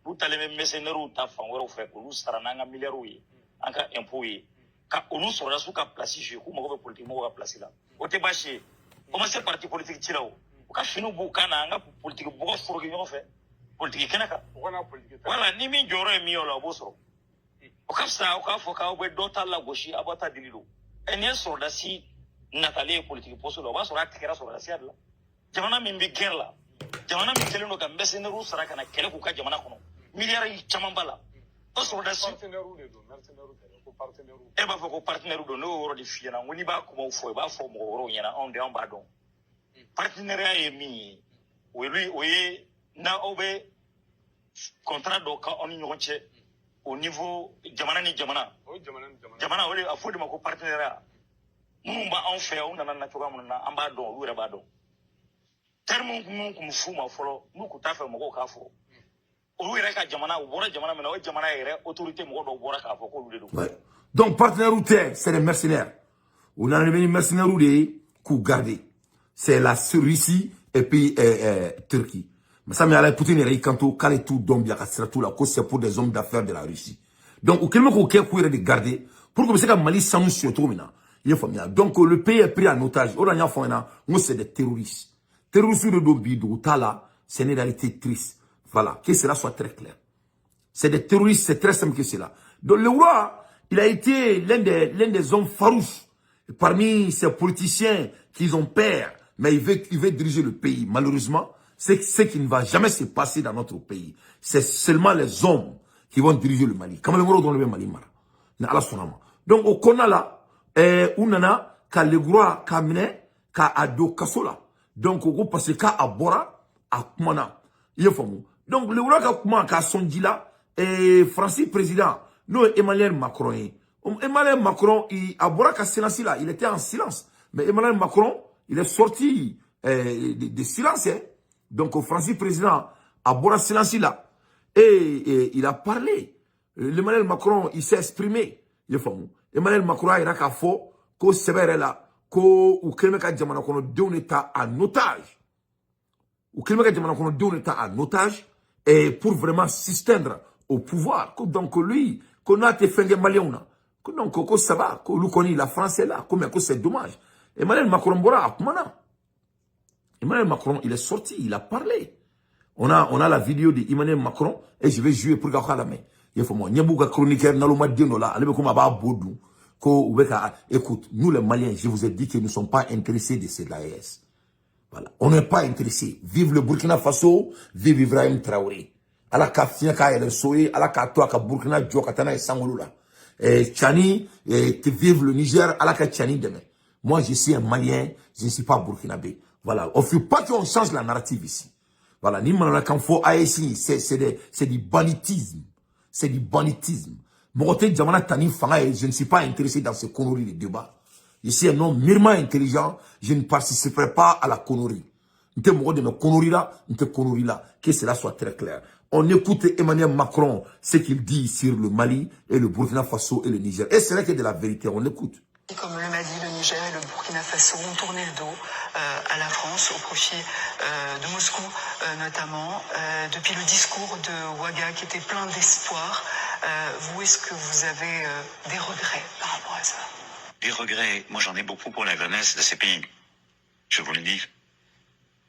Nous t'allez même mercenaires ou ta femme ou fait pour nous sarananga milliards en cas impôt ka nous sur la sous ka place chez vous moi politique moi place là au te bâché comment c'est parti politique tirao au ka finu bu kana nga politique bu ko foro ko fait politique kenaka voilà ni min joro mi yola bo so au ka sa au ka fo ka be dota la gauche abata dililo en sur da si nathalie politique poso lo ba so rakira sur la siad la jamana min bi guerre la jamana min keleno ka mercenaires ou sara kana kele ku ka jamana kono milliards yi chamambala o sur da si e b'a fɔ ko partenaire don n'o yɔrɔ de f'i ɲɛna ko n'i b'a kumaw fɔ i b'a fɔ mɔgɔ wɛrɛw ɲɛna anw de anw b'a dɔn partenariat ye min ye o ye n'aw bɛ contrat dɔ k'aw ni ɲɔgɔn cɛ au niveau jamana ni jamana jamana o de a fɔ de ma ko partenariat minnu b'anw fɛ yan u nana na cogoya minnu na an b'a dɔn olu yɛrɛ b'a dɔn terme minnu kun bɛ f'u ma fɔlɔ n'u kun t'a fɛ mɔgɔw k'a fɔ olu yɛrɛ ka jamana u bɔra jamana min na o jamana yɛrɛ autorité mɔgɔ dɔw bɔra k'a fɔ k'olu de don. Donc, partenaires ou c'est des mercenaires. On a devenu mercenaires ou des coups gardés. C'est la Russie et puis Turquie. Mais ça, mais à la Poutine, il y a quand on calme tout, donc, il y a tout la cause, c'est pour des hommes d'affaires de la Russie. Donc, auquel moment qu'on peut de garder, pour que le Mali s'en sur tout maintenant. Il faut bien. Donc, le pays est pris en otage. On a fait un, c'est des terroristes. Terroristes de Dobi, de Outala, c'est une réalité triste. Voilà. Que cela soit très clair. C'est des terroristes, c'est très simple que cela. Donc, le roi, il a été l'un des hommes farouches parmi ces politiciens qui ont peur, mais il veut diriger le pays. Malheureusement, c'est ce qui ne va jamais se passer dans notre pays. C'est seulement les hommes qui vont diriger le Mali. Comme le Moro dans le Mali Mara. Donc, au Konala, on a ka le roi kamine ka ado kasola. Donc, au parce que à Bora, à Kumana. Donc, le roi ka sondila et Francis président. Non, Emmanuel Macron. Emmanuel Macron, il a boire silence là. Il était en silence. Mais Emmanuel Macron, il est sorti de silence. Hein. Donc, le Français président a boire silence là. Et il a parlé. Emmanuel Macron, il s'est exprimé. Emmanuel Macron, il a qu'à faux, qu'au sévère là, qu'au Kémeka Djamana qu'on a un État en otage. Au Kémeka Djamana qu'on a un État en otage. Et pour vraiment s'étendre au pouvoir. Donc, lui, qu'on a été fait des Maliens. Donc, ça va, que la France est là, comme c'est dommage. Emmanuel Macron, Emmanuel Macron, il est sorti, il a parlé. On a la vidéo d'Emmanuel Macron, et je vais jouer pour gagner la main. Il faut moi, Nyabouga chroniqueur, Naloma Dinola, allez, comme Abba Bodou, écoute, nous les Maliens, je vous ai dit que nous ne sommes pas intéressés de cette AES. Voilà. On n'est pas intéressés. Vive le Burkina Faso, vive Ibrahim Traoré. Ala ka fiya ka yɛlɛ so ye ala ka to a ka Burkina jɔ ka taa n'a ye sankolo la Tchani vive le Niger ala ka Tchani dɛmɛ. Moi je suis un Malien, je ne suis pas burkinabé. Voilà, on ne fait pas qu'on change la narrative ici. Voilà, ni manana kan fo AES c'est du banditisme. C'est du banditisme. Mɔgɔ jamana tani fanga ye, je ne suis pas intéressé dans ces conneries de débat. Je suis un homme mûrement intelligent, je ne participerai pas à la connerie. N'te mɔgɔ de me connerie là, n'te connerie là, que cela soit très clair. On écoute Emmanuel Macron, ce qu'il dit sur le Mali et le Burkina Faso et le Niger. Et c'est là qu'il y a de la vérité, on écoute. Comme le Mali, le Niger et le Burkina Faso ont tourné le dos à la France au profit de Moscou notamment. Depuis le discours de Ouaga qui était plein d'espoir, vous, est-ce que vous avez des regrets par rapport à ça? Des regrets, moi j'en ai beaucoup pour la jeunesse de ces pays, je vous le dis.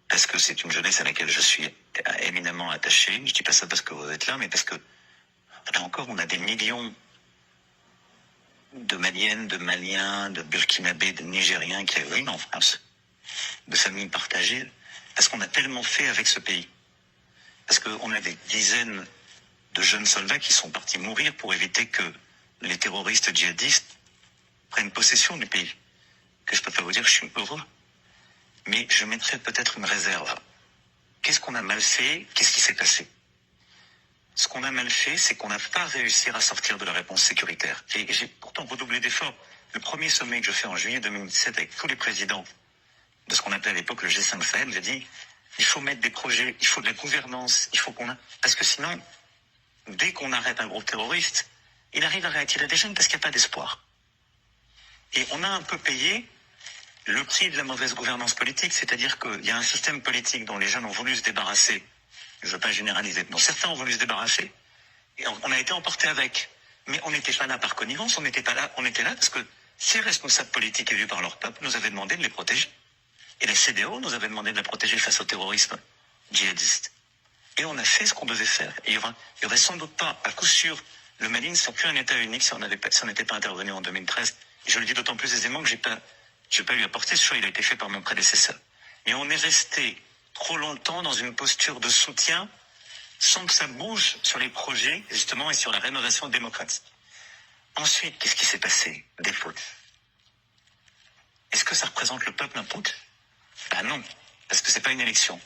Parce que c'est une jeunesse à laquelle je suis éminemment attaché. Je dis pas ça parce que vous êtes là, mais parce que, là encore, on a des millions de Maliennes, de Maliens, de Burkinabés, de Nigériens qui arrivent en France, de familles partagées, parce qu'on a tellement fait avec ce pays. Parce qu'on a des dizaines de jeunes soldats qui sont partis mourir pour éviter que les terroristes djihadistes prennent possession du pays. Que je peux pas vous dire, je suis heureux. Mais je mettrais peut-être une réserve. Qu'est-ce qu'on a mal fait? Qu'est-ce qui s'est passé? Ce qu'on a mal fait, c'est qu'on n'a pas réussi à sortir de la réponse sécuritaire. Et j'ai pourtant redoublé d'efforts. Le premier sommet que je fais en juillet 2017 avec tous les présidents de ce qu'on appelait à l'époque le G5 Sahel, j'ai dit, il faut mettre des projets, il faut de la gouvernance, il faut qu'on a... Parce que sinon, dès qu'on arrête un groupe terroriste, il arrive à réattirer des jeunes parce qu'il n'y a pas d'espoir. Et on a un peu payé le prix de la mauvaise gouvernance politique, c'est-à-dire qu'il y a un système politique dont les jeunes ont voulu se débarrasser je ne veux pas généraliser, non, certains ont voulu se débarrasser, et on a été emporté avec. Mais on n'était pas là par connivence, on était là parce que ces responsables politiques élus par leur peuple nous avaient demandé de les protéger. Et les CDO nous avaient demandé de les protéger face au terrorisme djihadiste. Et on a fait ce qu'on devait faire. Et il y aurait sans doute pas, à coup sûr, le Mali ne serait plus un État unique si on n'était pas intervenu en 2013. Et je le dis d'autant plus aisément que je n'ai pas eu à porter ce choix, il a été fait par mon prédécesseur. Mais on est resté trop longtemps dans une posture de soutien sans que ça bouge sur les projets, justement, et sur la rénovation démocratique. Ensuite, qu'est-ce qui s'est passé? Des fautes. Est-ce que ça représente le peuple un putsch? Ben non, parce que c'est pas une élection.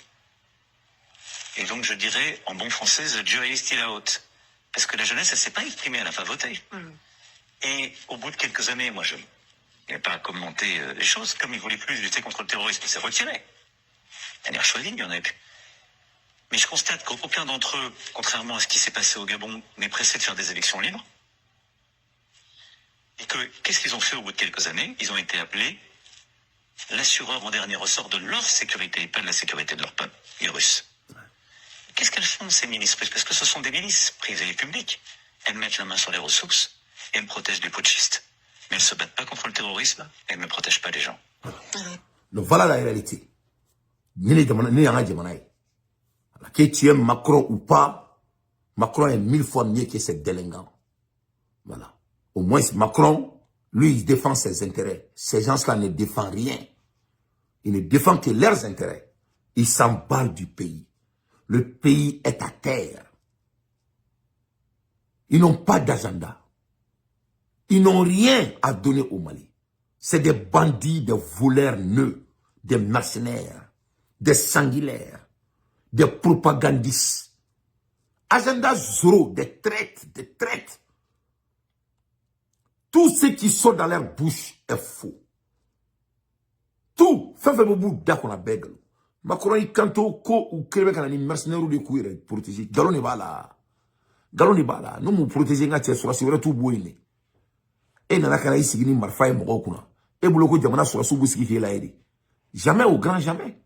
Et donc je dirais, en bon français, the jury is still out. Parce que la jeunesse, elle s'est pas exprimée, elle a pas voté. Et au bout de quelques années, moi je n'ai pas commenté les choses, comme ils voulaient plus lutter contre le terrorisme, il s'est retiré. Daniel Choisy, il y en avait plus. Mais je constate qu'aucun d'entre eux, contrairement à ce qui s'est passé au Gabon, n'est pressé de faire des élections libres. Et qu'est-ce qu'ils ont fait au bout de quelques années? Ils ont été appelés l'assureur en dernier ressort de leur sécurité, et pas de la sécurité de leur peuple, les Russes. Qu'est-ce qu'elles font, ces milices? Parce que ce sont des milices privées et publiques. Elles mettent la main sur les ressources et elles protègent les putschistes. Mais elles ne se battent pas contre le terrorisme et elles ne protègent pas les gens. Donc voilà la réalité. Que tu aimes Macron ou pas, Macron est 1000 fois mieux que ces délinquants. Voilà. Au moins, Macron, lui, il défend ses intérêts. Ces gens-là ne défendent rien. Ils ne défendent que leurs intérêts. Ils s'emballent du pays. Le pays est à terre. Ils n'ont pas d'agenda. Ils n'ont rien à donner au Mali. C'est des bandits, des voleurs nœuds, des mercenaires, des sanguinaires, des propagandistes. Agenda zéro, des traites, des traites. Tout ce qui sort dans leur bouche est faux. Tout. Fait beaucoup d'accord à Bègle. Macron, il canto, ko ou Québec, on mercenaires de courir protéger. Galon n'est pas là. Galon n'est pas là. Nous, nous protéger, nous, sur la sécurité, tout boiné. Et n'a pas ici, ni marfa et morokuna. Et bouloko, diamana, sur la soubouski, qui est là, jamais au grand jamais.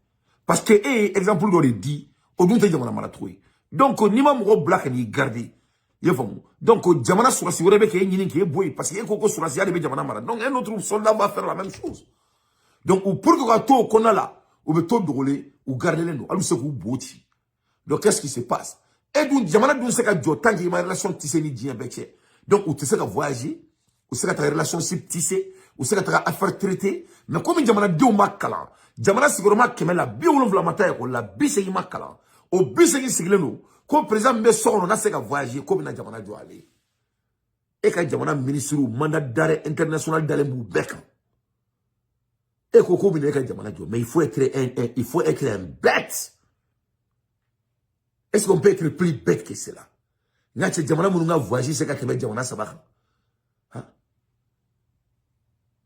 Parce que, exemple, on aurait dit, au bout de diamana malatroué. Donc, ni ma moro black, ni gardé. Donc, diamana, sur la sécurité, qui est ni qui est boy. Parce qu'il y a coco sur la sécurité, diamana malat. Donc, un autre soldat va faire la même chose. Donc, pour que qu'on a là, ou be to dogole ou garder les nous alu se ku boti. Donc qu'est-ce qui se passe? Et donc jamana dun se ka jotan ki ma relation tissé ni dien beche. Donc ou te se ka voyager, ou se ka ta relation tissé, ou se ka ta affaire traité, mais comme jamana de makala, jamana siguroma kemela bi wolonvla mata ko la bi se makala. O bi se sigle no, ko président me soro na se ka voyager comme na jamana do aller. Et ka jamana ministre mandat d'arrêt international d'alembu beka. Et Koko mais il faut être un bête. Est-ce qu'on peut être plus bête que cela? N'a tu jamana mounga voyager c'est qu'à jamana sabah.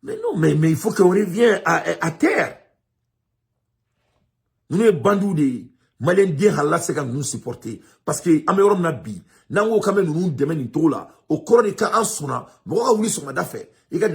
Mais non, mais il faut qu'on revienne à terre. Nous les bandous des Maliens bien halal c'est qu'on nous supporter parce que améorom nabi nango quand même nous demain ni tola au coronica en sona bon on lui son d'affaires il gagne